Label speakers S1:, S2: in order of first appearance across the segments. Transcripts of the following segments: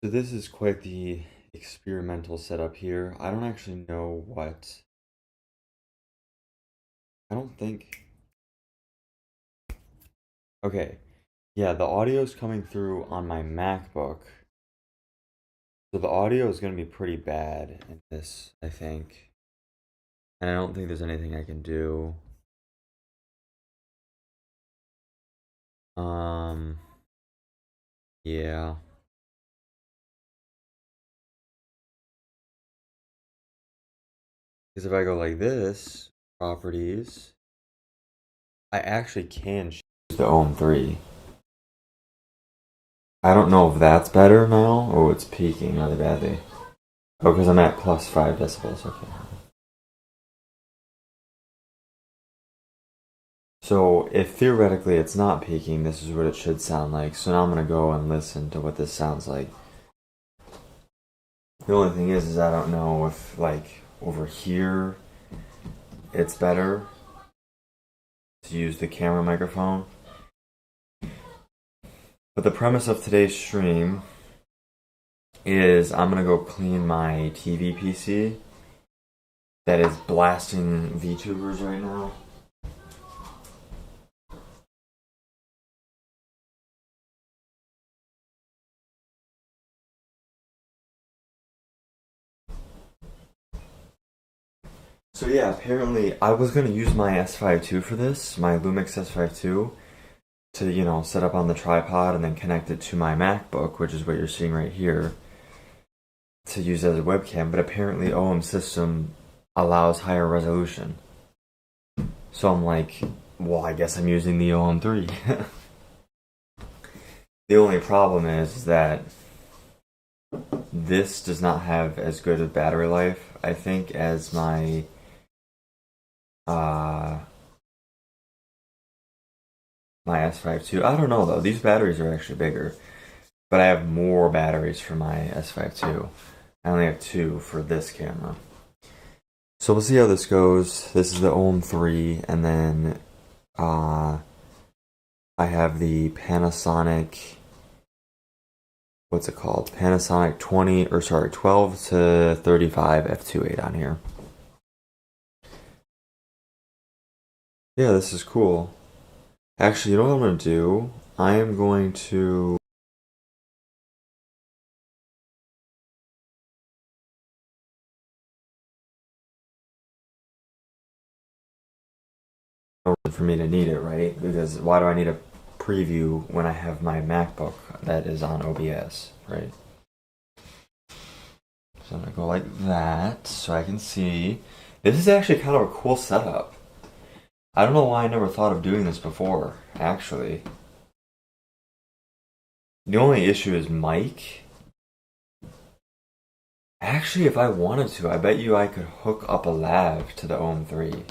S1: So this is quite the experimental setup here. I don't actually know what. I don't think. Okay. Yeah, the audio is coming through on my MacBook. So the audio is going to be pretty bad in this, I think. And I don't think there's anything I can do. Um, yeah. Because if I go like this, properties, I actually can choose the OM 3. I don't know if that's better now or it's peaking really badly. Oh, because I'm at plus 5 decibels. Okay. So if theoretically it's not peaking, this is what it should sound like. So now I'm gonna go and listen to what this sounds like. The only thing is I don't know if like over here it's better to use the camera microphone. But the premise of today's stream is I'm gonna go clean my TV PC that is blasting VTubers right now. So yeah, apparently I was gonna use my S5 II for this, my Lumix S5 II, to, set up on the tripod and then connect it to my MacBook, which is what you're seeing right here, to use as a webcam. But apparently OM system allows higher resolution. So I'm like, well, I guess I'm using the OM 3. The only problem is that this does not have as good a battery life, I think, as uh my S5 II. I don't know though. These batteries are actually bigger, but I have more batteries for my S5 II. I only have two for this camera. So we'll see how this goes. This is the OM 3, and then uh, I have the Panasonic. What's it called? Panasonic 12 to 35 f2.8 on here. Yeah, this is cool. Actually, you know what I'm gonna do? I am going to for me to need it, right? Because why do I need a preview when I have my MacBook that is on OBS, right? So I'm gonna go like that so I can see. This is actually kind of a cool setup. I don't know why I never thought of doing this before, actually. The only issue is mic. Actually, if I wanted to, I bet you I could hook up a lav to the OM 3.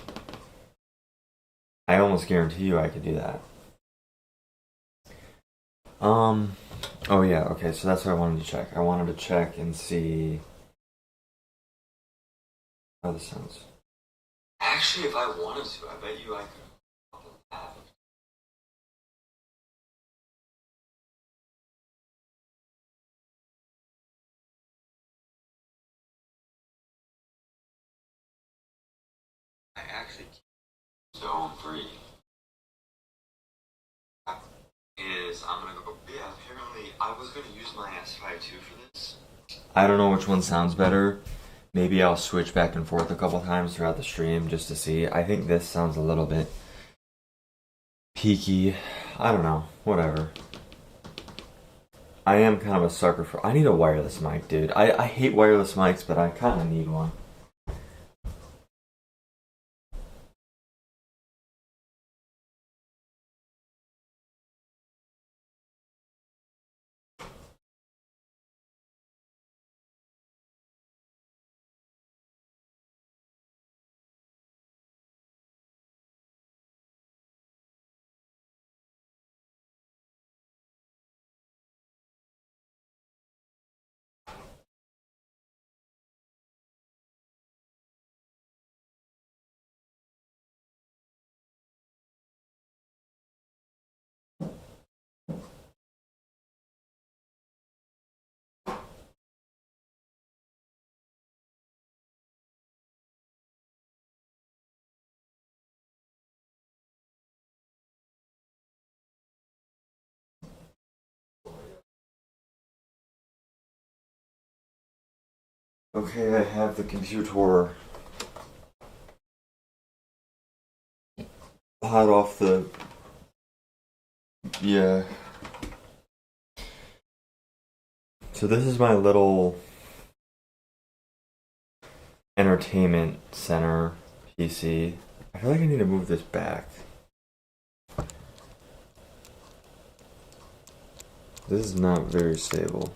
S1: I almost guarantee you I could do that. Um, oh yeah, okay, so that's what I wanted to check. I wanted to check and see how this sounds. Actually, if I wanted to, I bet you I could hook up a lav. I actually the OM 3 is I'm gonna go. Yeah, apparently I was gonna use my S5 II for this. I don't know which one sounds better. Maybe I'll switch back and forth a couple times throughout the stream just to see. I think this sounds a little bit peaky. I don't know. Whatever. I am kind of a sucker for. I need a wireless mic, dude. I hate wireless mics, but I kind of need one. Okay, I have the computer hot off the. Yeah. So this is my little entertainment center PC. I feel like I need to move this back. This is not very stable.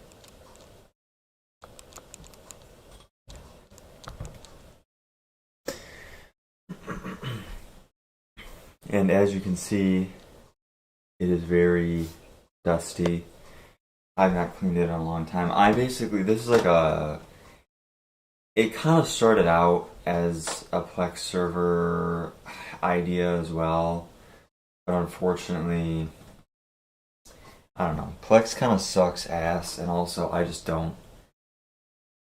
S1: And as you can see, it is very dusty. I've not cleaned it in a long time. This is like a. It kind of started out as a Plex server idea as well, but unfortunately, I don't know. Plex kind of sucks ass, and also I just don't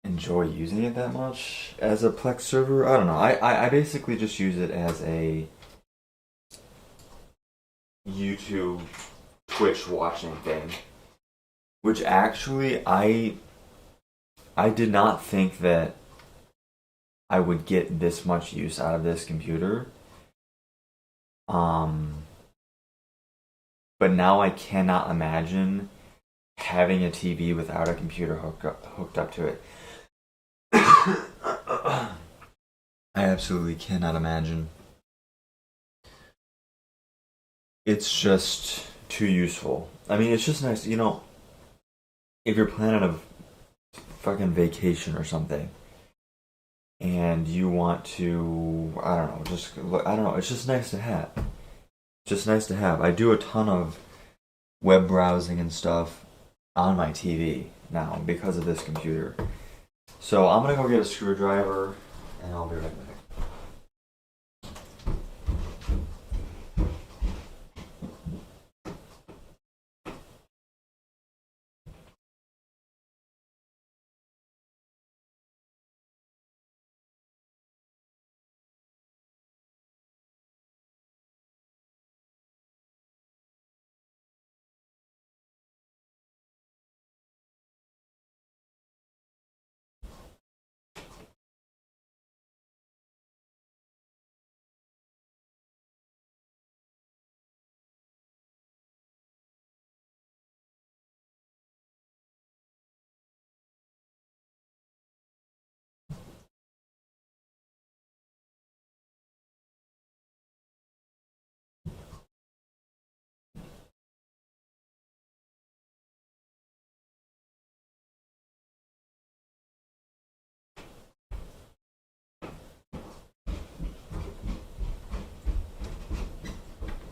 S1: enjoy using it that much as a Plex server. I don't know. I basically just use it as a YouTube, Twitch watching thing, which actually I did not think that I would get this much use out of this computer. Um, but now I cannot imagine having a TV without a computer hooked up to it. I absolutely cannot imagine. It's just too useful. I mean, it's just nice, if you're planning a fucking vacation or something and you want to, I don't know, I don't know, it's just nice to have. Just nice to have. I do a ton of web browsing and stuff on my TV now because of this computer. So I'm gonna go get a screwdriver and I'll be right back.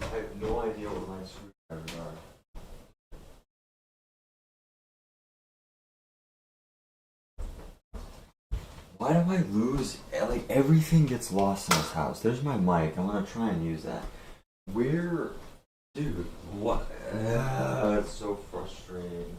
S1: I have no idea what my screwdrivers are. Why do I lose? Like, everything gets lost in this house. There's my mic. I'm gonna try and use that. Where. Dude, what? It's so frustrating.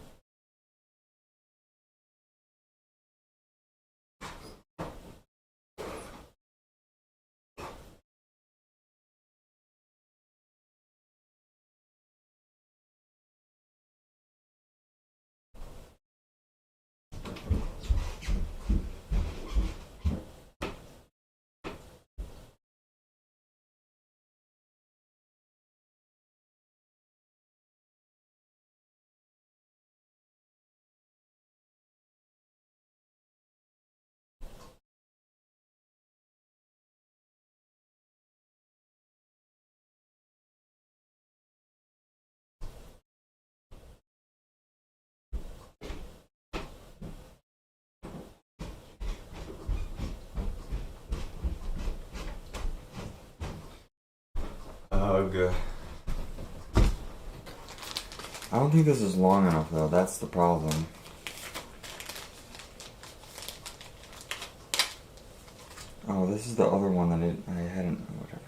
S1: Ugh. I don't think this is long enough, though. That's the problem. Oh, this is the other one that I hadn't. Whatever.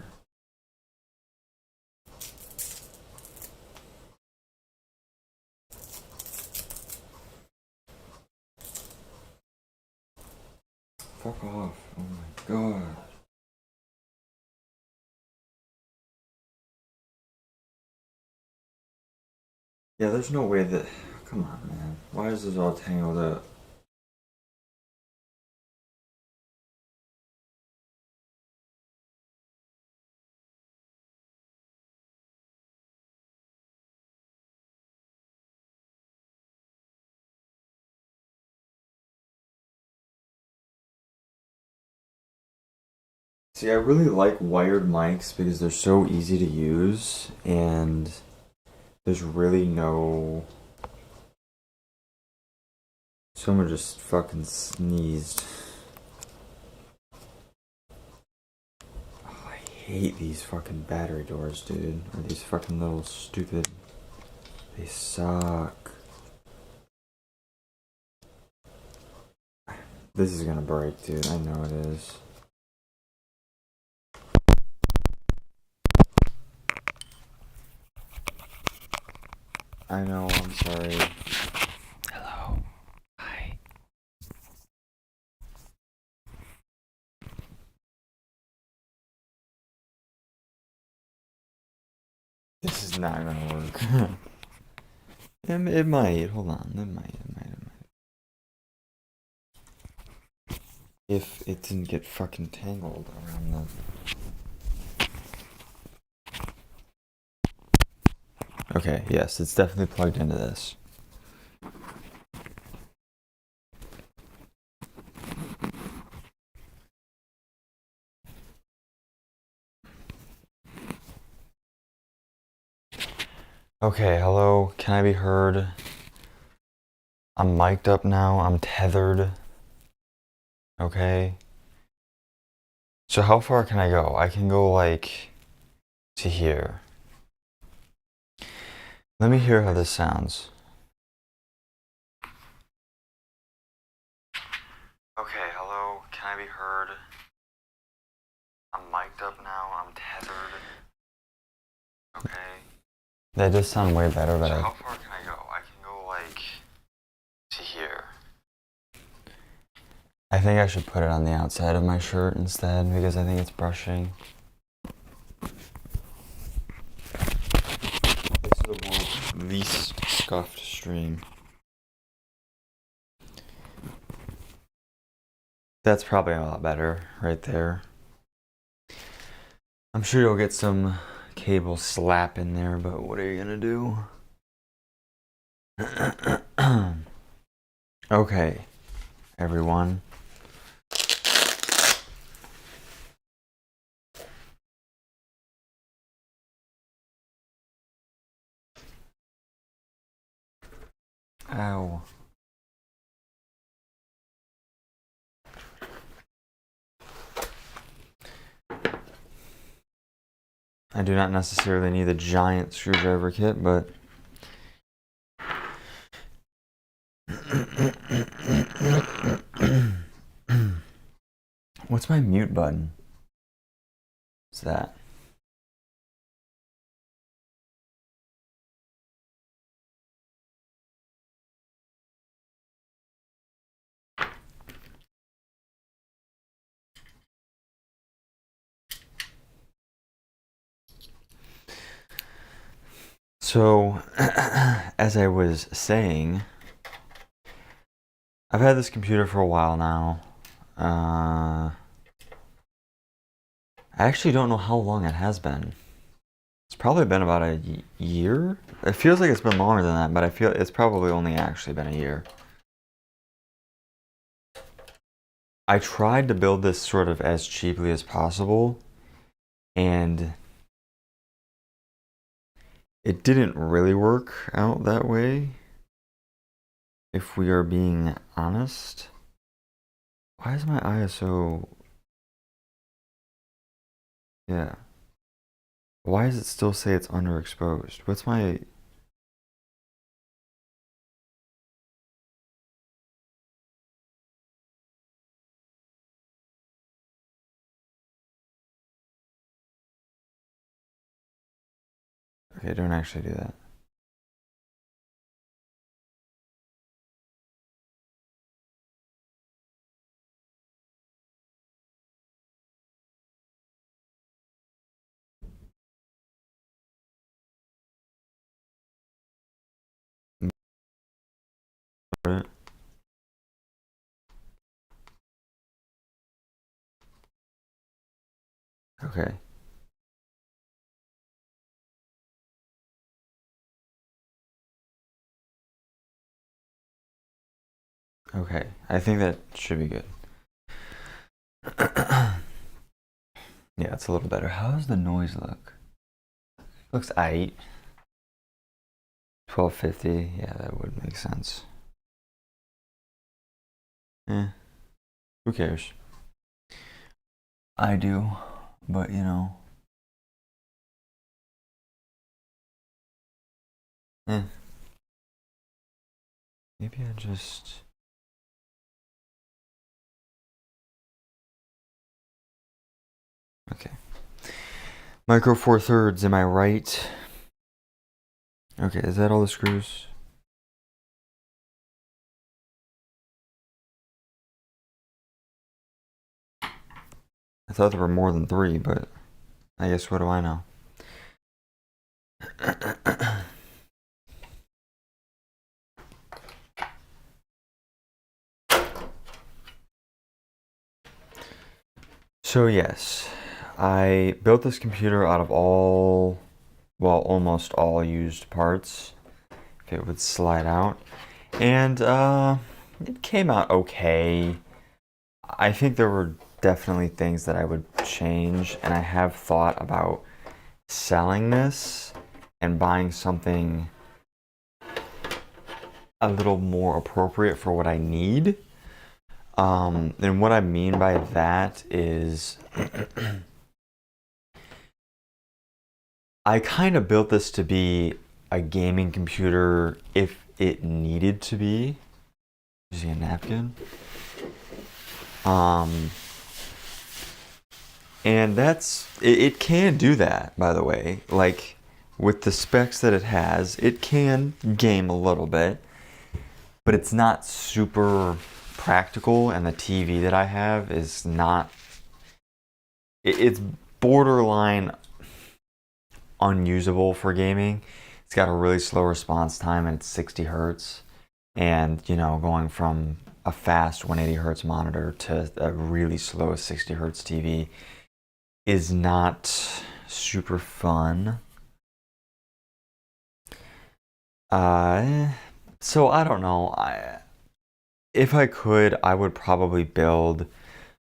S1: Fuck off. Oh my god. Yeah, there's no way that. Come on, man. Why is this all tangled up? See, I really like wired mics because they're so easy to use and there's really no... Someone just fucking sneezed. Oh, I hate these fucking battery doors, dude. Or these fucking little stupid... They suck. This is gonna break, dude. I know it is. I know, I'm sorry. Hello. Hi. This is not gonna work. It might. Hold on. It might. If it didn't get fucking tangled around the... Okay, yes, it's definitely plugged into this. Okay, hello, can I be heard? I'm mic'd up now, I'm tethered. Okay. So how far can I go? I can go like to here. Let me hear how this sounds. Okay, hello, can I be heard? I'm mic'd up now, I'm tethered. Okay. That does sound way better, but so how far can I go? I can go like to here. I think I should put it on the outside of my shirt instead because I think it's brushing. This is the world's least scuffed stream. That's probably a lot better right there. I'm sure you'll get some cable slap in there, but what are you gonna do? Okay, everyone. Ow. I do not necessarily need a giant screwdriver kit, but what's my mute button? What's that? So, as I was saying, I've had this computer for a while now. I actually don't know how long it has been. It's probably been about a year. It feels like it's been longer than that, but I feel it's probably only actually been a year. I tried to build this sort of as cheaply as possible, and it didn't really work out that way, if we are being honest. Why is my ISO... Yeah. Why does it still say it's underexposed? What's my... Okay, don't actually do that. Okay. Okay, I think that should be good. Yeah, it's a little better. How does the noise look? Looks aight. 1250. Yeah, that would make sense. Eh, who cares? I do, but you know. Eh. Maybe I just. Okay. Micro Four Thirds, am I right? Okay, is that all the screws? I thought there were more than 3, but I guess what do I know? So yes, I built this computer out of all, well, almost all used parts. If it would slide out. And it came out okay. I think there were definitely things that I would change, and I have thought about selling this and buying something a little more appropriate for what I need. And what I mean by that is I kind of built this to be a gaming computer if it needed to be. Using a napkin. And it can do that, by the way. Like with the specs that it has, it can game a little bit, but it's not super practical, and the TV that I have is not, it's borderline unusable for gaming. It's got a really slow response time, and it's 60 hertz. And, you know, going from a fast 180 hertz monitor to a really slow 60 hertz TV is not super fun. So I don't know. If I could, I would probably build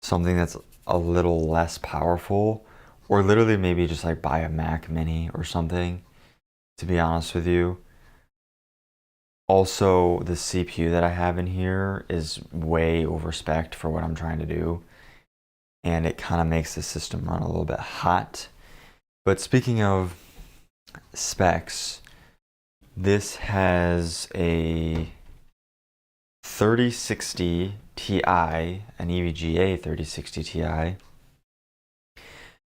S1: something that's a little less powerful, or literally maybe just like buy a Mac Mini or something, to be honest with you. Also, the CPU that I have in here is way overspec'd for what I'm trying to do, and it kind of makes the system run a little bit hot. But speaking of specs, this has a 3060 Ti, an EVGA 3060 Ti,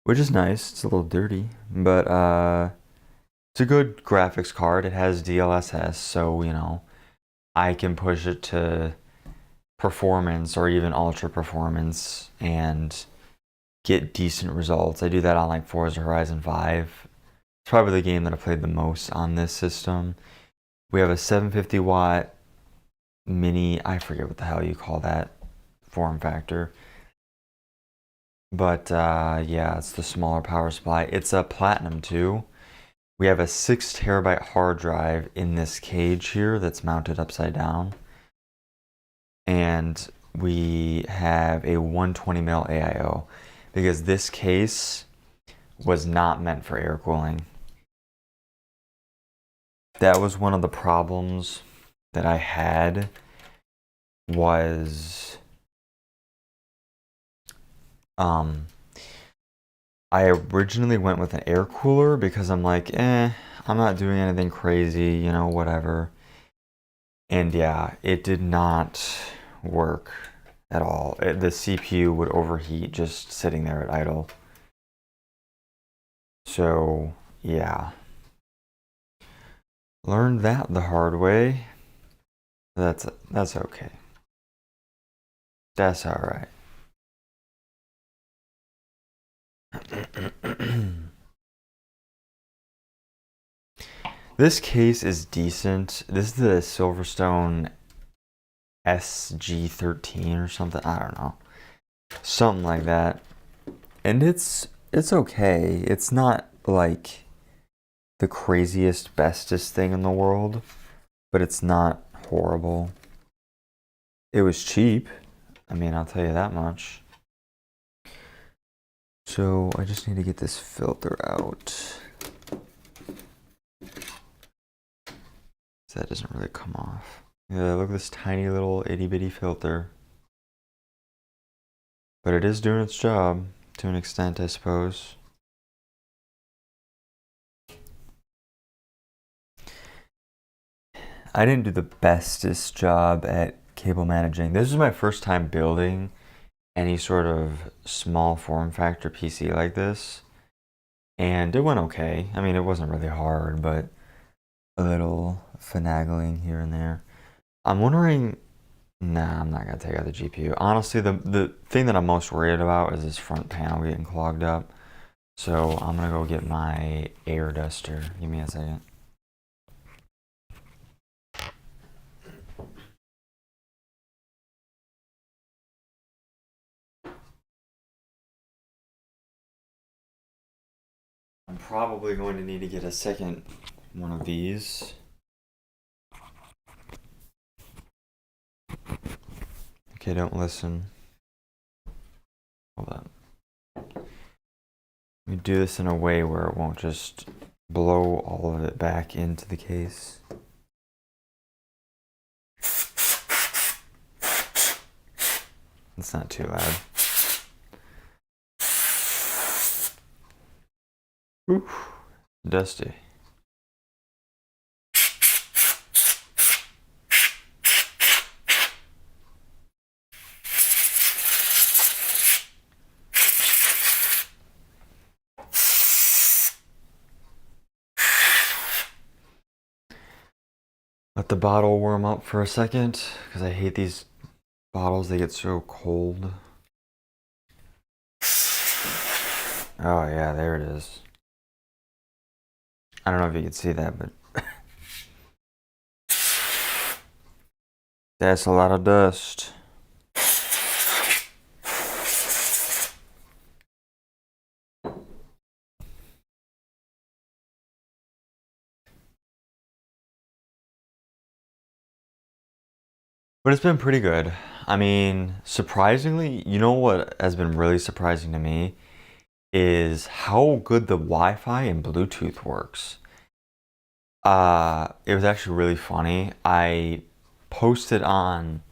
S1: which is nice. It's a little dirty, but it's a good graphics card. It has DLSS, so you know I can push it to performance or even ultra performance and get decent results. I do that on like Forza Horizon 5. It's probably the game that I played the most on this system. We have a 750 watt mini, I forget what the hell you call that form factor. But yeah, it's the smaller power supply. It's a Platinum too. We have a 6 terabyte hard drive in this cage here that's mounted upside down. And we have a 120 mil AIO because this case was not meant for air cooling. That was one of the problems that I had, was I originally went with an air cooler because I'm like, I'm not doing anything crazy, you know, whatever. And yeah, it did not work at all. The CPU would overheat just sitting there at idle. So yeah, learned that the hard way. That's okay. That's all right. This case is decent. This is the Silverstone SG13 or something. I don't know. Something like that. And it's okay. It's not like the craziest, bestest thing in the world, but it's not horrible. It was cheap. I mean, I'll tell you that much. So I just need to get this filter out. So that doesn't really come off. Yeah, look at this tiny little itty bitty filter. But it is doing its job to an extent, I suppose. I didn't do the bestest job at cable managing. This is my first time building any sort of small form factor PC like this. And it went okay. I mean, it wasn't really hard, but a little finagling here and there. I'm wondering, nah, I'm not gonna take out the GPU. Honestly, the thing that I'm most worried about is this front panel getting clogged up. So I'm gonna go get my air duster. Give me a second. I'm probably going to need to get a second one of these. Okay, don't listen. Hold on. Let me do this in a way where it won't just blow all of it back into the case. It's not too loud. Oof, dusty. Let the bottle warm up for a second, because I hate these bottles, they get so cold. Oh yeah, there it is. I don't know if you can see that, but that's a lot of dust. But it's been pretty good. I mean, surprisingly, you know what has been really surprising to me is how good the Wi-Fi and Bluetooth works. It was actually really funny. I posted on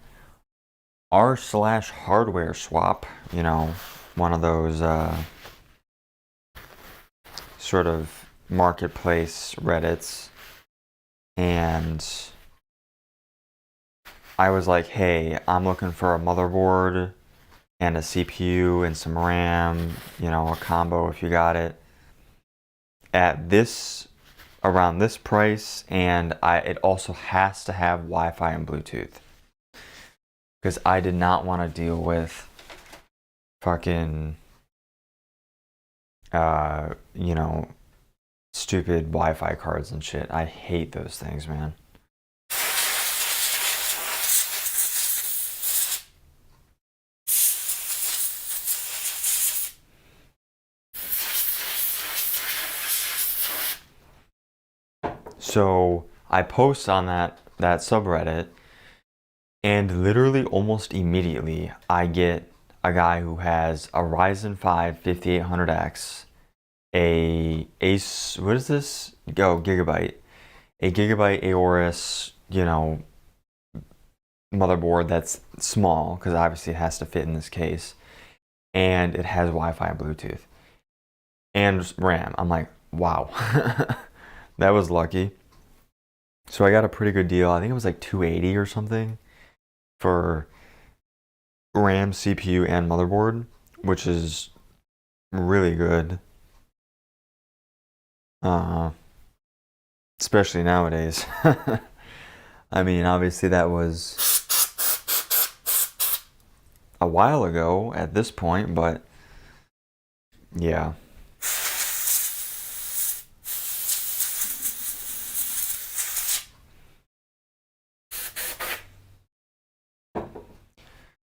S1: r/hardware swap, you know, one of those sort of marketplace Reddits, and I was like, hey, I'm looking for a motherboard and a CPU and some RAM, you know, a combo if you got it, at this, around this price, and it also has to have Wi-Fi and Bluetooth. Because I did not want to deal with fucking, you know, stupid Wi-Fi cards and shit. I hate those things, man. So I post on that subreddit, and literally almost immediately I get a guy who has a Ryzen 5 5800X, a Ace, what is this? Gigabyte. A Gigabyte Aorus, you know, motherboard that's small, because obviously it has to fit in this case. And it has Wi-Fi and Bluetooth. And RAM. I'm like, wow. That was lucky. So I got a pretty good deal. I think it was like $280 or something for RAM, CPU, and motherboard, which is really good. Especially nowadays. I mean, obviously that was a while ago at this point, but yeah.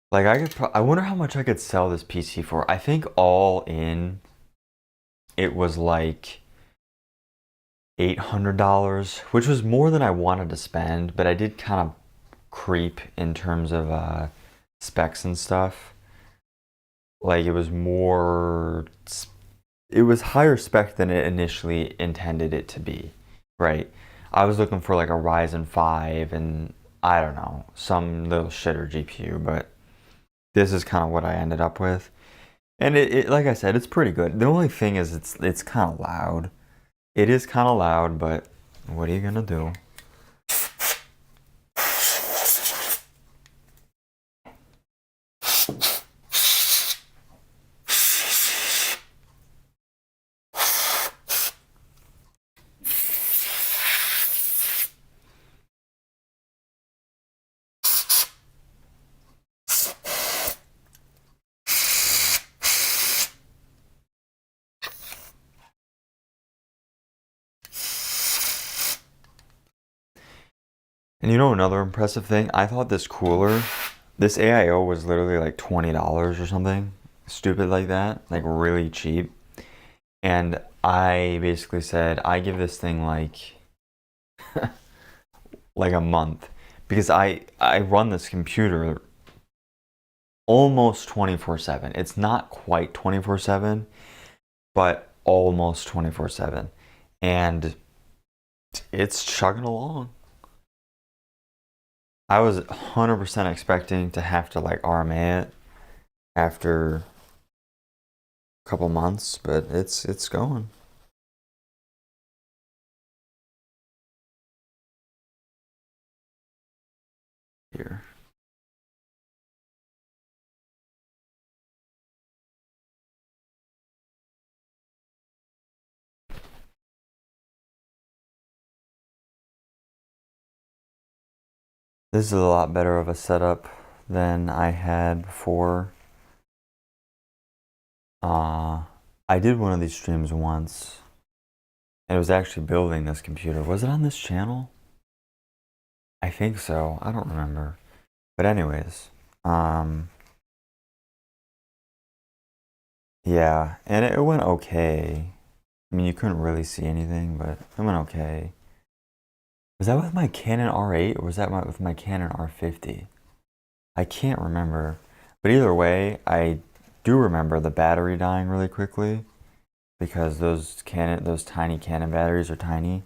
S1: Like I wonder how much I could sell this PC for. I think all in, it was like $800, which was more than I wanted to spend, but I did kind of creep in terms of specs and stuff. Like it was it was higher spec than it initially intended it to be, right? I was looking for like a Ryzen 5 and I don't know, some little shitter GPU, but this is kind of what I ended up with. And like I said, it's pretty good. The only thing is it's kind of loud. It is kind of loud, but what are you gonna do? And you know another impressive thing? I thought this cooler, this AIO was literally like $20 or something. Stupid like that. Like really cheap. And I basically said, I give this thing like like a month. Because I run this computer almost 24/7. It's not quite 24/7, but almost 24/7. And it's chugging along. I was 100% expecting to have to like RMA it after a couple months, but it's going. Here. This is a lot better of a setup than I had before. I did one of these streams once, and it was actually building this computer. Was it on this channel? I think so. I don't remember. But anyways, yeah, and it went okay. I mean, you couldn't really see anything, but it went okay. Was that with my Canon R8 or was that with my Canon R50? I can't remember. But either way, I do remember the battery dying really quickly because those tiny Canon batteries are tiny.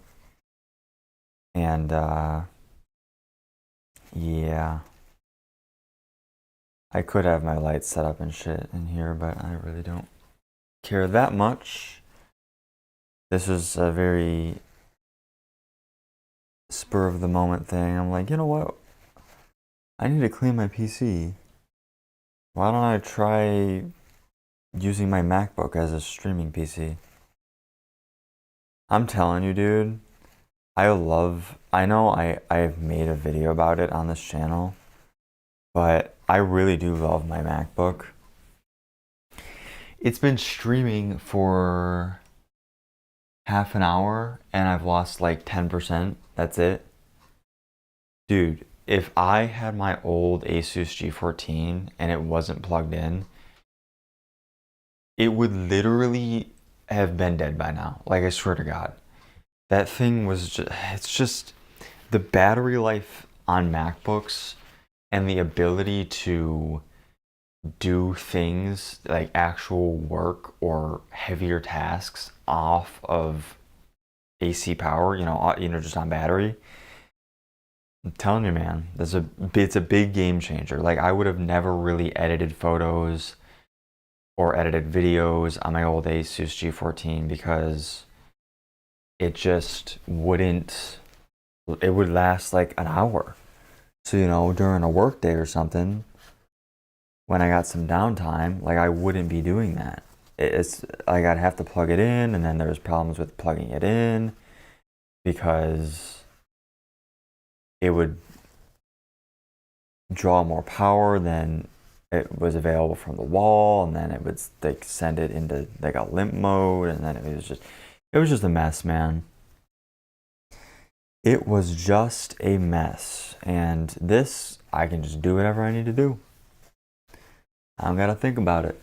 S1: And yeah. I could have my lights set up and shit in here, but I really don't care that much. This is a very spur of the moment thing. I'm like, you know what? I need to clean my PC. Why don't I try using my MacBook as a streaming PC? I'm telling you, dude. I know I've made a video about it on this channel, but I really do love my MacBook. It's been streaming for half an hour and I've lost like 10%. That's it. Dude, if I had my old Asus G14 and it wasn't plugged in, it would literally have been dead by now. Like, I swear to God. That thing was just, it's just the battery life on MacBooks and the ability to do things like actual work or heavier tasks off of AC power, just on battery. I'm telling you, man, it's a big game changer. Like, I would have never really edited photos or edited videos on my old Asus G14 because it just wouldn't, it would last like an hour. So, during a work day or something, when I got some downtime, like I wouldn't be doing that. It's like I'd have to plug it in, and then there's problems with plugging it in because it would draw more power than it was available from the wall, and then it would like send it into like a limp mode, and then it was just a mess, man. It was just a mess, and this I can just do whatever I need to do. I don't gotta think about it.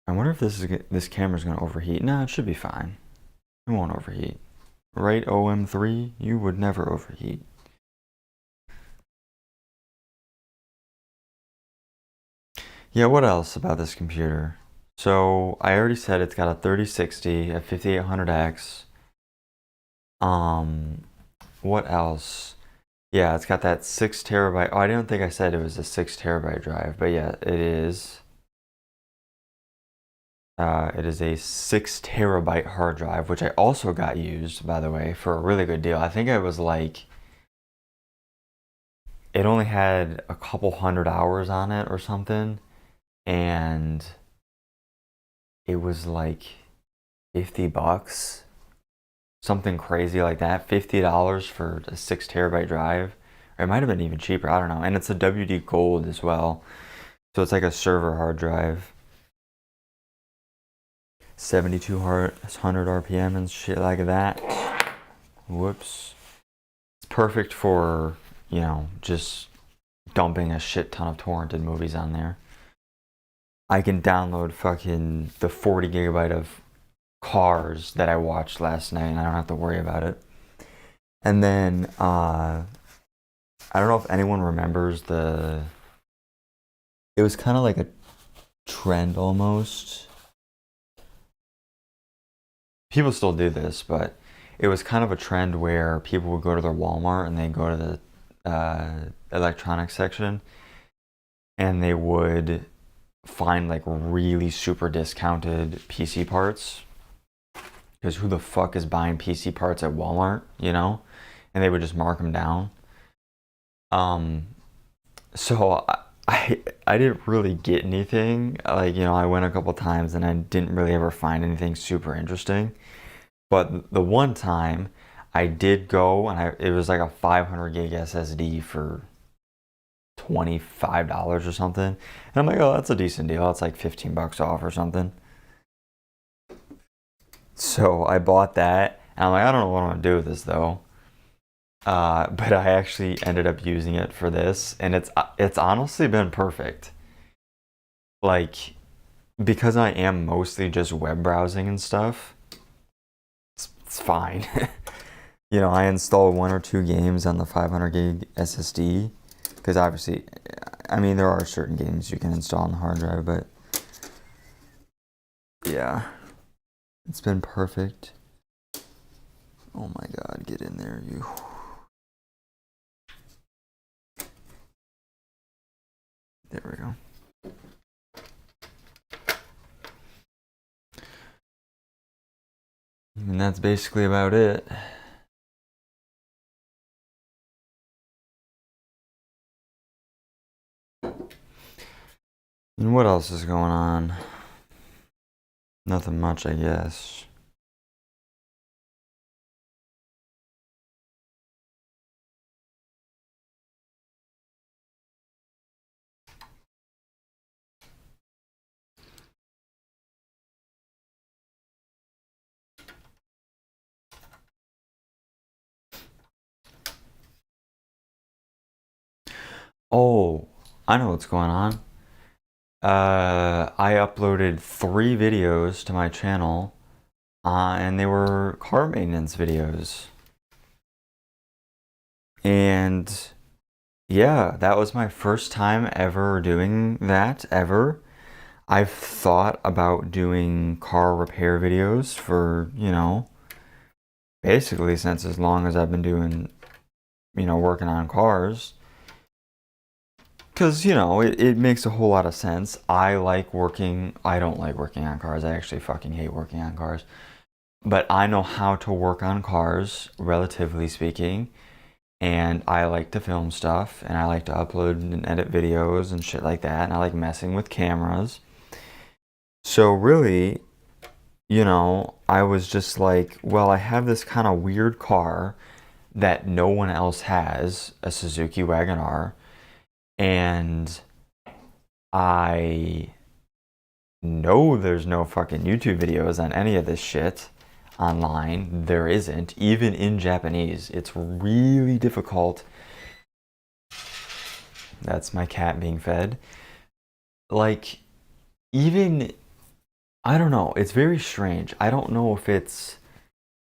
S1: I wonder if this camera's gonna overheat. No, it should be fine. It won't overheat. Right, OM3? You would never overheat. Yeah, what else about this computer? So I already said it's got a 3060, a 5800X. Um, what else? Yeah, it's got that 6 terabyte. Oh, I didn't think I said it was a 6 terabyte drive, but yeah, it is. It is a 6 terabyte hard drive, which I also got used, by the way, for a really good deal. I think it was like, it only had a couple hundred hours on it or something, and it was like $50, something crazy like that. $50 for a 6 terabyte drive. Or it might have been even cheaper, I don't know. And it's a WD Gold as well. So it's like a server hard drive. 7,200 RPM and shit like that. Whoops. It's perfect for, just dumping a shit ton of torrented movies on there. I can download fucking the 40 gigabyte of Cars that I watched last night and I don't have to worry about it. And then, I don't know if anyone remembers it was kind of like a trend almost. People still do this, but it was kind of a trend where people would go to their Walmart and they go to the electronics section and they would find like really super discounted PC parts. Because who the fuck is buying PC parts at Walmart, And they would just mark them down. So I didn't really get anything. Like, I went a couple times and I didn't really ever find anything super interesting. But the one time I did go and it was like a 500 gig SSD for $25 or something. And I'm like, oh, that's a decent deal. It's like $15 off or something. So I bought that and I'm like, I don't know what I'm gonna do with this though. But I actually ended up using it for this, and it's honestly been perfect. Like, because I am mostly just web browsing and stuff, it's fine. I installed 1 or 2 games on the 500 gig SSD, because obviously, I mean, there are certain games you can install on the hard drive, but yeah, it's been perfect. Oh my god, get in there, you. There we go. And that's basically about it. And what else is going on? Nothing much, I guess. Oh, I know what's going on. I uploaded 3 videos to my channel, and they were car maintenance videos. And yeah, that was my first time ever doing that, ever. I've thought about doing car repair videos for, basically since as long as I've been doing, working on cars. Because, it makes a whole lot of sense. I don't like working on cars. I actually fucking hate working on cars. But I know how to work on cars, relatively speaking. And I like to film stuff, and I like to upload and edit videos and shit like that. And I like messing with cameras. So really, I was just like, well, I have this kind of weird car that no one else has, a Suzuki Wagon-R. And I know there's no fucking YouTube videos on any of this shit online. There isn't, even in Japanese. It's really difficult. That's my cat being fed. Like, even, I don't know, it's very strange. I don't know if it's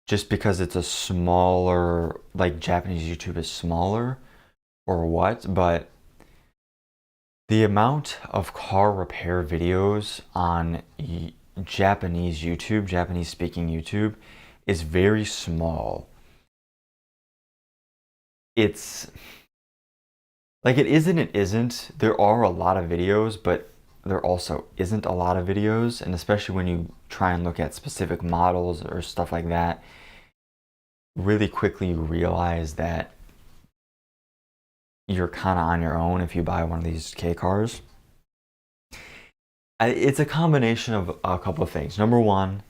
S1: just because it's a smaller, like Japanese YouTube is smaller or what, but The amount of car repair videos on Japanese YouTube, Japanese speaking YouTube, is very small. It's like it is and it isn't. There are a lot of videos, but there also isn't a lot of videos. And especially when you try and look at specific models or stuff like that, really quickly you realize that you're kind of on your own if you buy one of these K cars. It's a combination of a couple of things. Number one,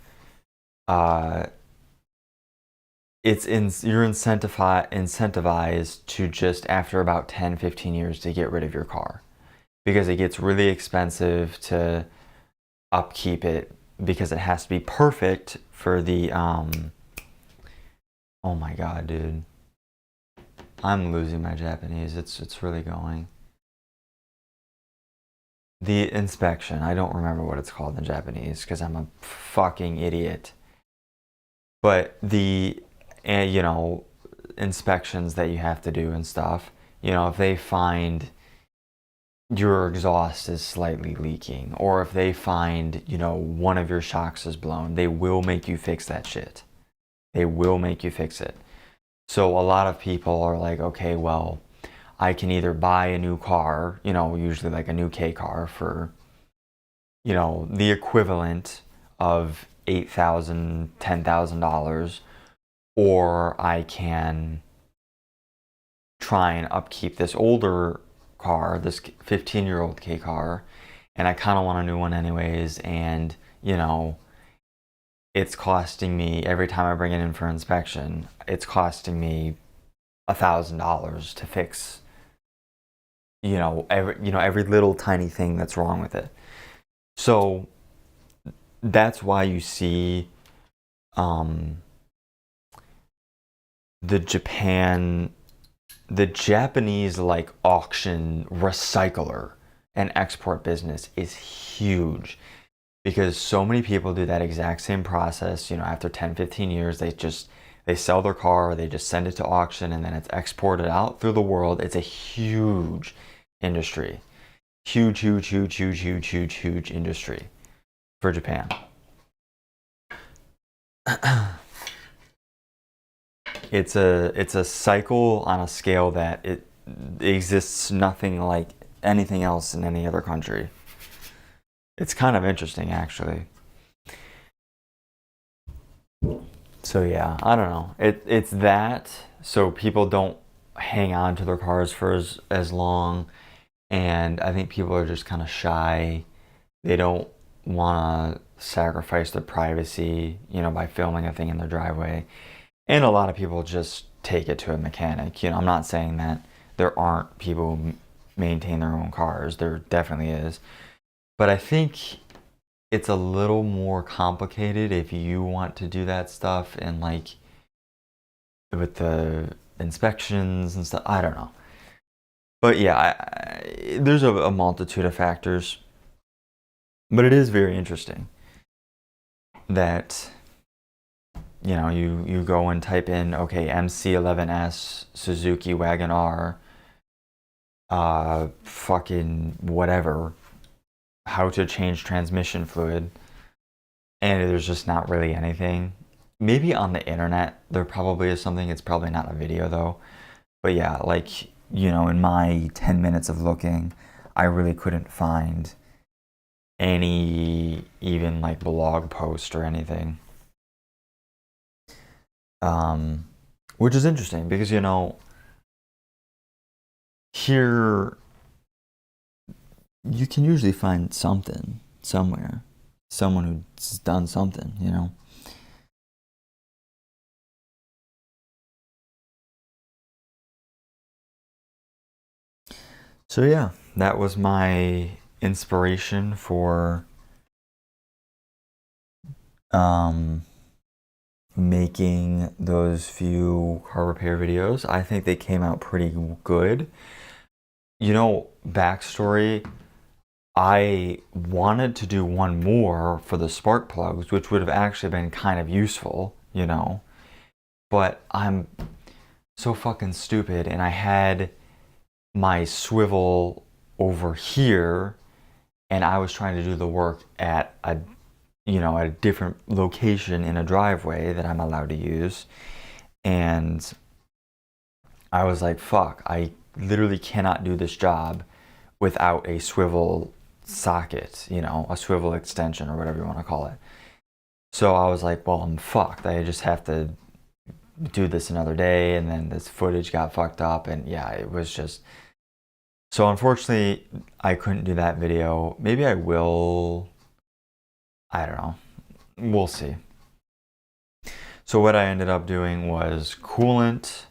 S1: uh, you're incentivized to just after about 10, 15 years to get rid of your car because it gets really expensive to upkeep it because it has to be perfect for the oh my god, dude. I'm losing my Japanese. It's really going. The inspection. I don't remember what it's called in Japanese because I'm a fucking idiot. But the you know, inspections that you have to do and stuff, you know, if they find your exhaust is slightly leaking or if they find, you know, one of your shocks is blown, they will make you fix that shit. They will make you fix it. So a lot of people are like, okay, well, I can either buy a new car, you know, usually like a new K car for, you know, the equivalent of $8,000, $10,000, or I can try and upkeep this older car, this 15-year-old K car, and I kind of want a new one anyways, and, you know, it's costing me, every time I bring it in for inspection, it's costing me $1,000 to fix, every little tiny thing that's wrong with it. So that's why you see the Japanese like auction recycler and export business is huge because so many people do that exact same process. You know, after 10, 15 years, they sell their car, they just send it to auction, and then it's exported out through the world. It's a huge industry. Huge, huge, huge, huge, huge, huge, huge industry for Japan. It's a cycle on a scale that it exists nothing like anything else in any other country. It's kind of interesting, actually. So yeah, I don't know. It's that so people don't hang on to their cars for as long, and I think people are just kind of shy. They don't want to sacrifice their privacy, you know, by filming a thing in their driveway. And a lot of people just take it to a mechanic. You know, I'm not saying that there aren't people who maintain their own cars. There definitely is. But I think it's a little more complicated if you want to do that stuff and like with the inspections and stuff. I don't know. But yeah, there's a multitude of factors. But it is very interesting that, you know, you go and type in, okay, MC11S, Suzuki Wagon R, fucking whatever, how to change transmission fluid, and there's just not really anything. Maybe on the internet there probably is something. It's probably not a video though. But yeah, like, you know, in my 10 minutes of looking, I really couldn't find any even like blog post or anything. Which is interesting because, you know, here you can usually find something somewhere, someone who's done something, you know. So yeah, that was my inspiration for making those few car repair videos. I think they came out pretty good. You know, backstory, I wanted to do one more for the spark plugs, which would have actually been kind of useful, you know. But I'm so fucking stupid, and I had my swivel over here, and I was trying to do the work at a at a different location in a driveway that I'm allowed to use. And I was like, fuck, I literally cannot do this job without a swivel socket, a swivel extension or whatever you want to call it. So I was like, well, I'm fucked. I just have to do this another day. And then this footage got fucked up. And yeah, it was just. So unfortunately, I couldn't do that video. Maybe I will. I don't know. We'll see. So what I ended up doing was coolant,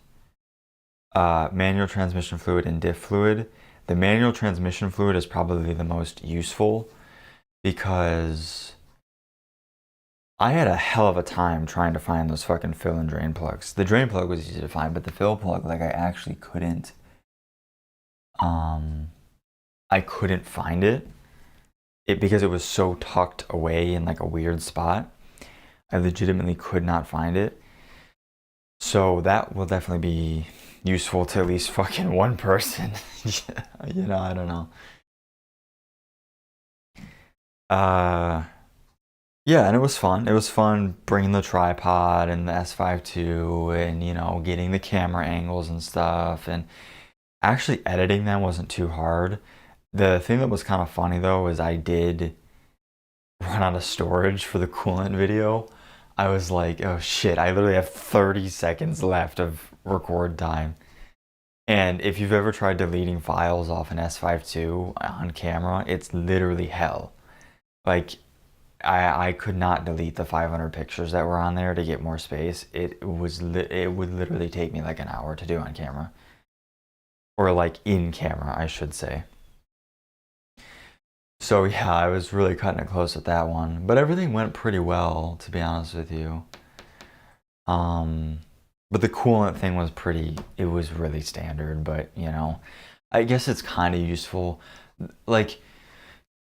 S1: manual transmission fluid, and diff fluid. The manual transmission fluid is probably the most useful because I had a hell of a time trying to find those fucking fill and drain plugs. The drain plug was easy to find, but the fill plug, like, I actually couldn't, I couldn't find it. Because it was so tucked away in like a weird spot. I legitimately could not find it. So that will definitely be useful to at least fucking one person. I don't know. Yeah, and it was fun. It was fun bringing the tripod and the S5 II and, getting the camera angles and stuff. And actually editing them wasn't too hard. The thing that was kind of funny though is I did run out of storage for the coolant video. I was like, oh shit, I literally have 30 seconds left of record time. And if you've ever tried deleting files off an S5 II on camera, it's literally hell. Like, I could not delete the 500 pictures that were on there to get more space. It would literally take me like an hour to do on camera. Or like in camera, I should say. So yeah, I was really cutting it close with that one. But everything went pretty well, to be honest with you. But the coolant thing was it was really standard, but I guess it's kind of useful. Like,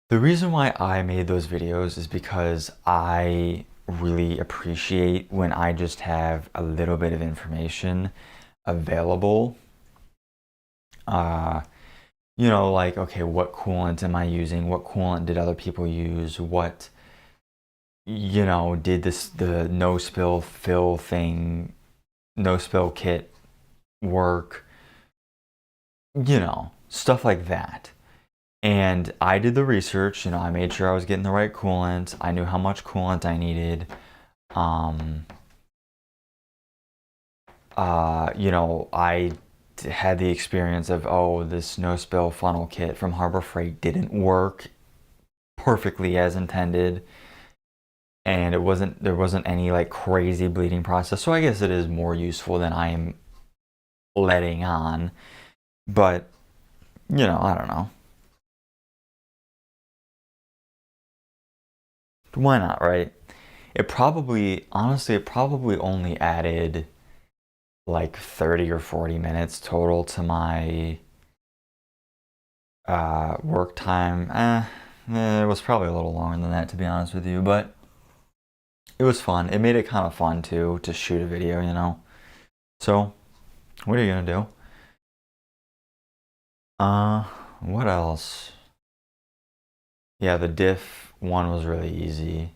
S1: the reason why I made those videos is because I really appreciate when I just have a little bit of information available. Like, okay, what coolant am I using? What coolant did other people use? What, did the no spill fill thing, no spill kit work? Stuff like that. And I did the research, I made sure I was getting the right coolant. I knew how much coolant I needed. I had the experience of, oh, this no spill funnel kit from Harbor Freight didn't work perfectly as intended. And there wasn't any like crazy bleeding process. So I guess it is more useful than I am letting on. But, I don't know. Why not, right? Honestly, it probably only added like 30 or 40 minutes total to my work time. It was probably a little longer than that, to be honest with you, but it was fun. It made it kind of fun too to shoot a video. So, what are you gonna do? What else? Yeah, the diff one was really easy.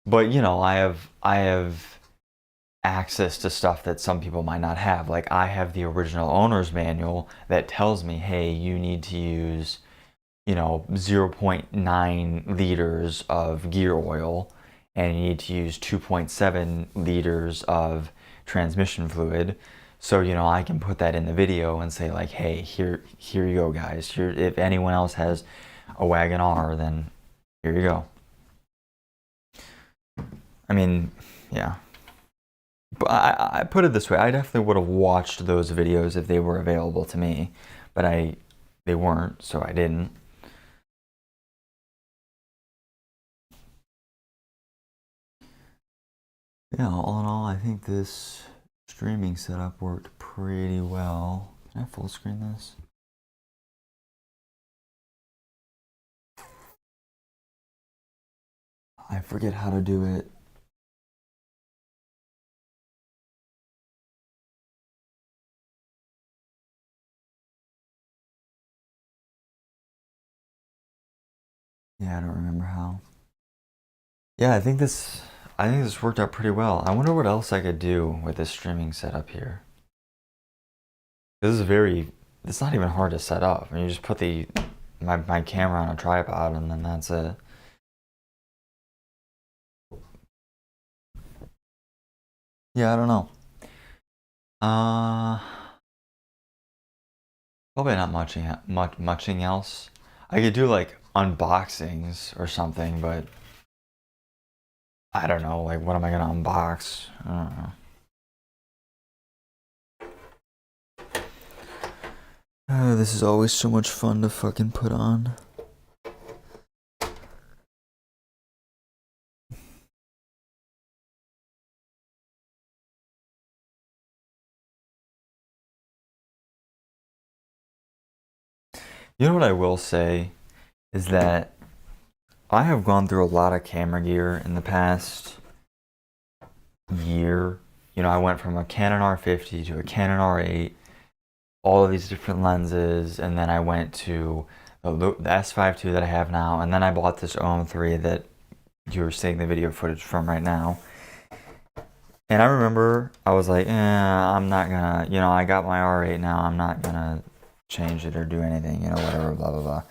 S1: But I have access to stuff that some people might not have. Like, I have the original owner's manual that tells me, hey, you need to use, 0.9 liters of gear oil, and you need to use 2.7 liters of transmission fluid. So, I can put that in the video and say like, hey, here you go, guys. If anyone else has a Wagon R, then here you go. I mean, yeah. But I put it this way, I definitely would have watched those videos if they were available to me, but they weren't, so I didn't. Yeah, all in all, I think this streaming setup worked pretty well. Can I full screen this? I forget how to do it. Yeah, I don't remember how. Yeah, I think this worked out pretty well. I wonder what else I could do with this streaming setup here. This is it's not even hard to set up. I mean, you just put my camera on a tripod and then that's it. Yeah, I don't know. Uh, Probably not muching else. I could do like unboxings or something, but I don't know. Like, what am I gonna unbox? I don't know. Oh, this is always so much fun to fucking put on. You know what I will say is that I have gone through a lot of camera gear in the past year. You know, I went from a Canon R50 to a Canon R8, all of these different lenses, and then I went to the S5 II that I have now, and then I bought this OM3 that you're seeing the video footage from right now. And I remember I was like, I'm not gonna, you know, I got my R8 now, I'm not gonna change it or do anything, you know, whatever, blah, blah, blah.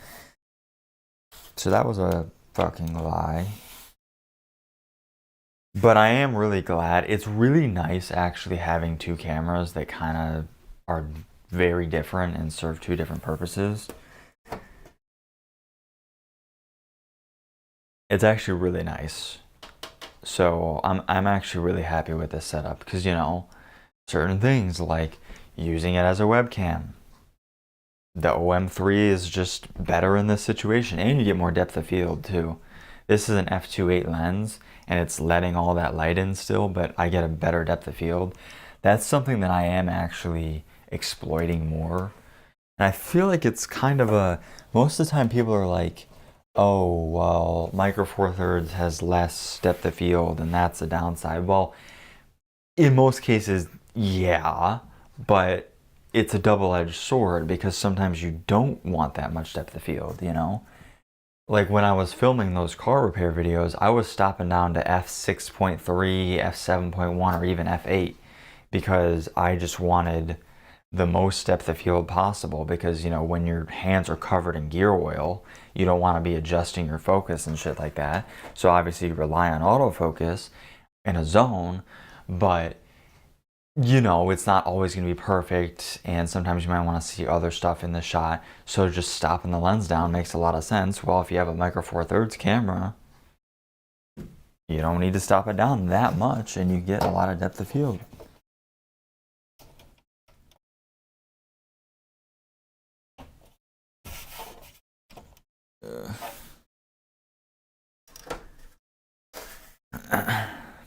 S1: So that was a fucking lie. But I am really glad. It's really nice actually having two cameras that kind of are very different and serve two different purposes. It's actually really nice. So I'm actually really happy with this setup because, you know, certain things like using it as a webcam. The OM3 is just better in this situation, and you get more depth of field too. This is an f2.8 lens, and it's letting all that light in still, but I get a better depth of field. That's something that I am actually exploiting more. And I feel like it's kind of most of the time people are like, oh, well, Micro Four Thirds has less depth of field, and that's a downside. Well, in most cases, yeah, but it's a double-edged sword because sometimes you don't want that much depth of field, you know? Like when I was filming those car repair videos, I was stopping down to f6.3, f7.1, or even f8 because I just wanted the most depth of field possible because, you know, when your hands are covered in gear oil, you don't want to be adjusting your focus and shit like that. So obviously you rely on autofocus in a zone, but you know, it's not always going to be perfect, and sometimes you might want to see other stuff in the shot. So just stopping the lens down makes a lot of sense. Well, if you have a Micro Four Thirds camera, you don't need to stop it down that much, and you get a lot of depth of field.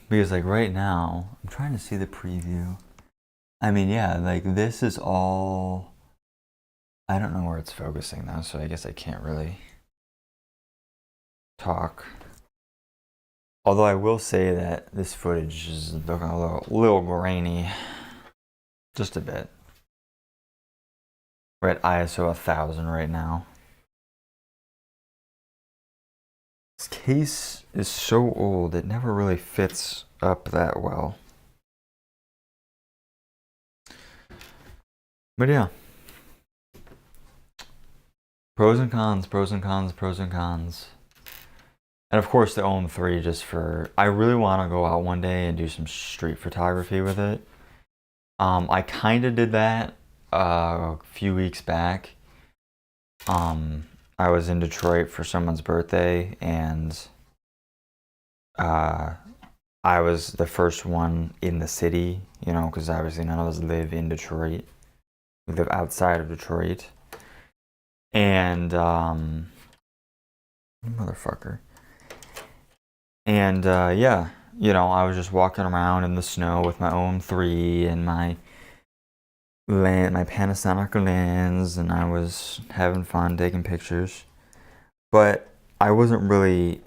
S1: Because like right now, I'm trying to see the preview. I mean, yeah, like this is all. I don't know where it's focusing though, so I guess I can't really talk. Although I will say that this footage is looking a little grainy, just a bit. We're at ISO 1000 right now. This case is so old, it never really fits up that well. But yeah. Pros and cons, pros and cons, pros and cons. And of course the OM3 just for, I really want to go out one day and do some street photography with it. I kind of did that a few weeks back. I was in Detroit for someone's birthday, and I was the first one in the city, you know, because obviously none of us live in Detroit. We live outside of Detroit. And, motherfucker. And, yeah, you know, I was just walking around in the snow with my OM3 and my Panasonic lens, and I was having fun taking pictures. But I wasn't really,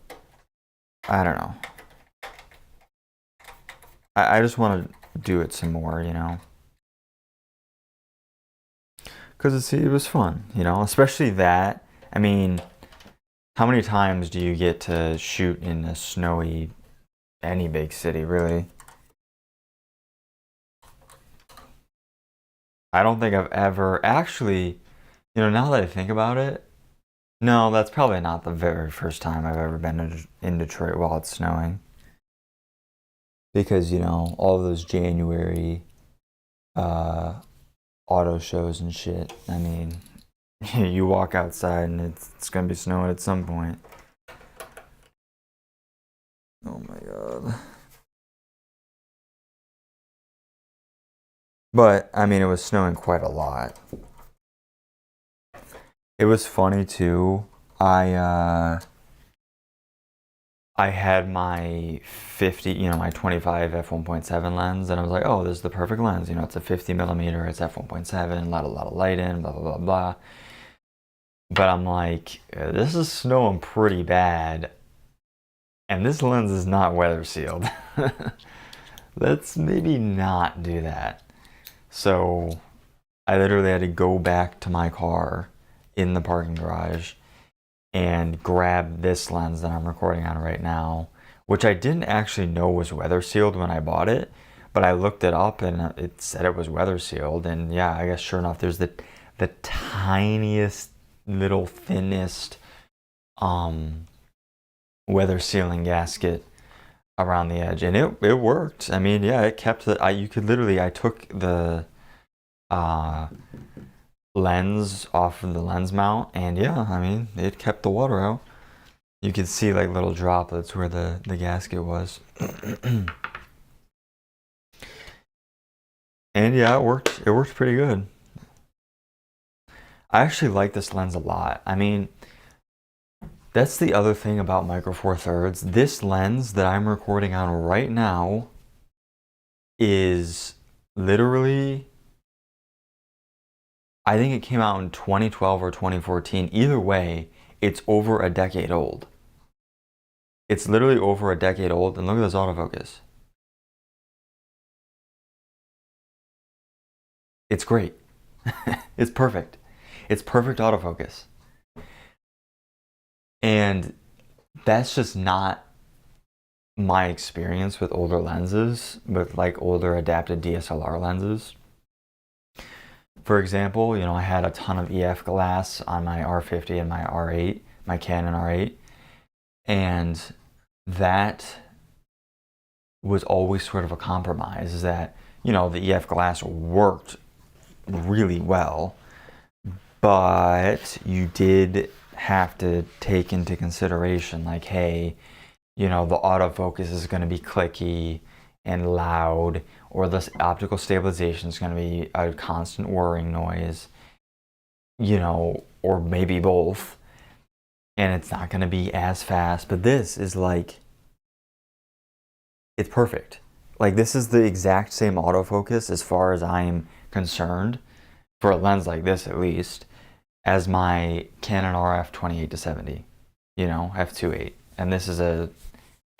S1: I don't know. I just want to do it some more, you know. Because it was fun, you know, especially that. I mean, how many times do you get to shoot in a snowy, any big city, really? I don't think I've ever actually, now that I think about it, no, that's probably not the very first time I've ever been in Detroit while it's snowing. Because, all those January uh, auto shows and shit, I mean, you walk outside and it's gonna be snowing at some point. Oh my god. But, I mean, it was snowing quite a lot. It was funny too. I had my 50, my 25 f1.7 lens, and I was like, oh, this is the perfect lens. It's a 50 millimeter, it's f1.7, let a lot of light in, blah, blah, blah, blah. But I'm like, this is snowing pretty bad, and this lens is not weather sealed. Let's maybe not do that. So I literally had to go back to my car in the parking garage and grab this lens that I'm recording on right now, which I didn't actually know was weather sealed when I bought it, but I looked it up and it said it was weather sealed. And yeah, I guess sure enough, there's the tiniest little thinnest weather sealing gasket around the edge, and it worked. I mean, yeah, it kept the I took the lens off of the lens mount, and yeah, I mean, it kept the water out. You could see like little droplets where the gasket was. And yeah, it worked pretty good. I actually like this lens a lot. I mean, that's the other thing about Micro Four Thirds. This lens that I'm recording on right now is literally, I think it came out in 2012 or 2014. Either way, it's over a decade old. It's literally over a decade old, and look at this autofocus. It's great. It's perfect. It's perfect autofocus. And that's just not my experience with older lenses, with like older adapted DSLR lenses. For example, I had a ton of EF glass on my R50 and my R8, my Canon R8, and that was always sort of a compromise, is that, the EF glass worked really well, but you did have to take into consideration, like, hey, the autofocus is going to be clicky and loud, or the optical stabilization is going to be a constant whirring noise, or maybe both, and it's not going to be as fast. But this is like, it's perfect. Like, this is the exact same autofocus, as far as I'm concerned, for a lens like this at least, as my Canon RF 28-70, f2.8, and this is a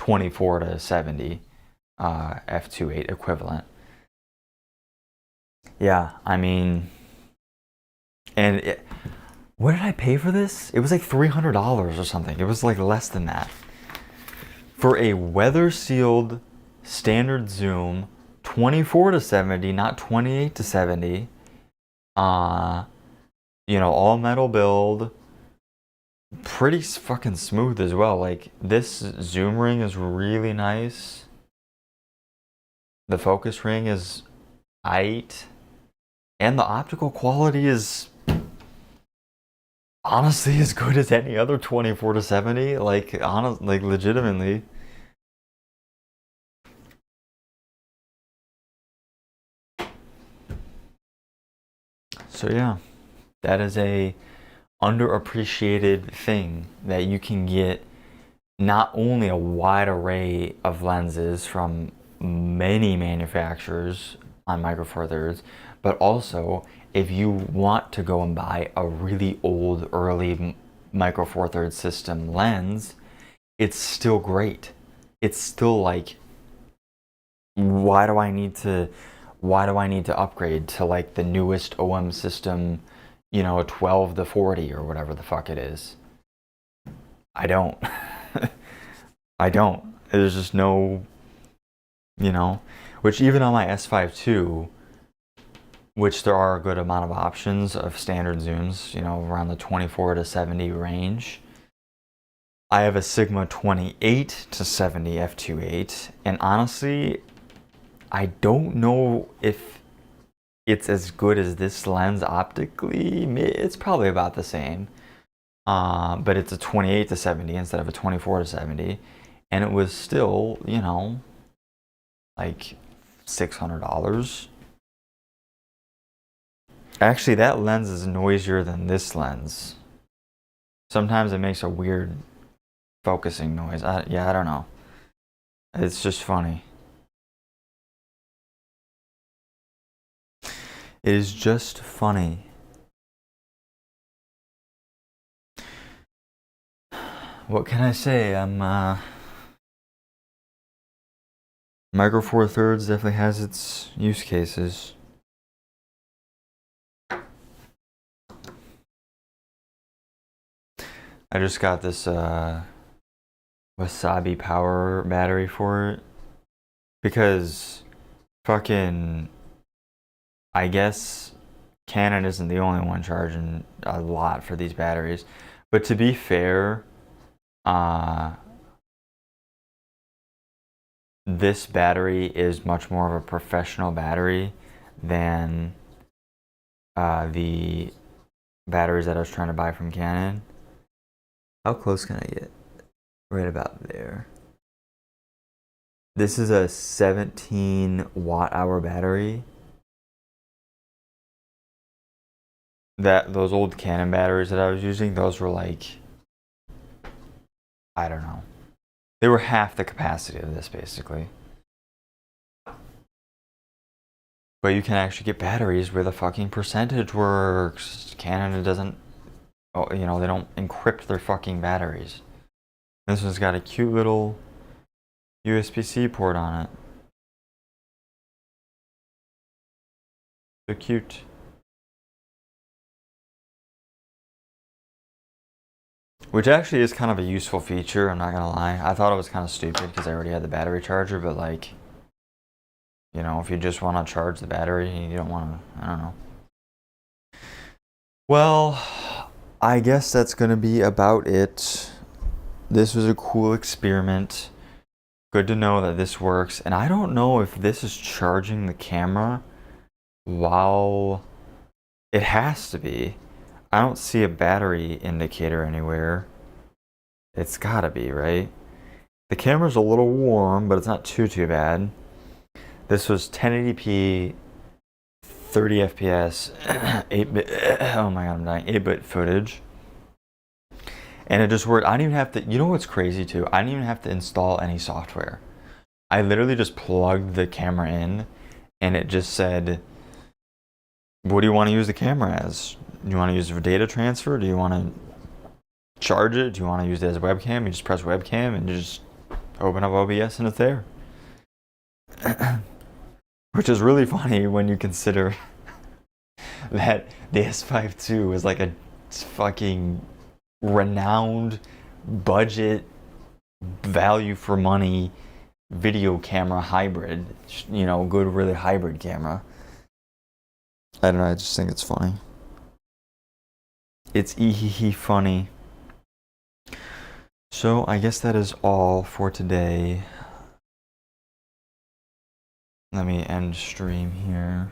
S1: 24-70 f2.8 equivalent. Yeah, I mean, and what did I pay for this? It was like $300 or something. It was like less than that for a weather sealed standard zoom 24-70, not 28-70. All metal build, pretty fucking smooth as well. Like, this zoom ring is really nice. The focus ring is aight, and the optical quality is honestly as good as any other 24-70. Like, legitimately. So yeah, that is a underappreciated thing, that you can get not only a wide array of lenses from many manufacturers on Micro Four Thirds, but also if you want to go and buy a really old, early Micro Four Thirds system lens, it's still great. It's still like, why do I need to upgrade to like the newest OM system, 12-40 or whatever the fuck it is? I don't. I don't. There's just no, you know, which even on my S5 II, which there are a good amount of options of standard zooms, you know, around the 24 to 70 range. I have a Sigma 28 to 70 f2.8, and honestly, I don't know if it's as good as this lens optically. It's probably about the same, but it's a 28 to 70 instead of a 24 to 70, and it was still, you know, like $600. Actually, that lens is noisier than this lens. Sometimes it makes a weird focusing noise. Yeah, I don't know. It's just funny. It is just funny. What can I say? Micro Four Thirds definitely has its use cases. I just got this Wasabi power battery for it because fucking, I guess Canon isn't the only one charging a lot for these batteries. But to be fair, this battery is much more of a professional battery than the batteries that I was trying to buy from Canon. How close can I get? Right about there. This is a 17 watt hour battery. Those old Canon batteries that I was using, those were like, I don't know. They were half the capacity of this basically. But you can actually get batteries where the fucking percentage works. Canon doesn't, oh, you know, they don't encrypt their fucking batteries. This one's got a cute little USB-C port on it. So cute. Which actually is kind of a useful feature, I'm not gonna lie. I thought it was kind of stupid because I already had the battery charger, but like, you know, if you just want to charge the battery, you don't want to, I don't know. Well, I guess that's gonna be about it. This was a cool experiment. Good to know that this works. And I don't know if this is charging the camera while it has to be. I don't see a battery indicator anywhere. It's gotta be, right? The camera's a little warm, but it's not too bad. This was 1080p, 30 FPS, 8-bit, oh my god, I'm dying, 8-bit footage. And it just worked. I didn't even have to, you know what's crazy too? I didn't even have to install any software. I literally just plugged the camera in and it just said, what do you want to use the camera as? Do you want to use it for data transfer? Do you want to charge it? Do you want to use it as a webcam? You just press webcam and you just open up OBS and it's there. Which is really funny when you consider that the S5 II is like a fucking renowned budget value for money video camera hybrid, you know, good really hybrid camera. I don't know, I just think it's funny. It's funny. So I guess that is all for today. Let me end stream here.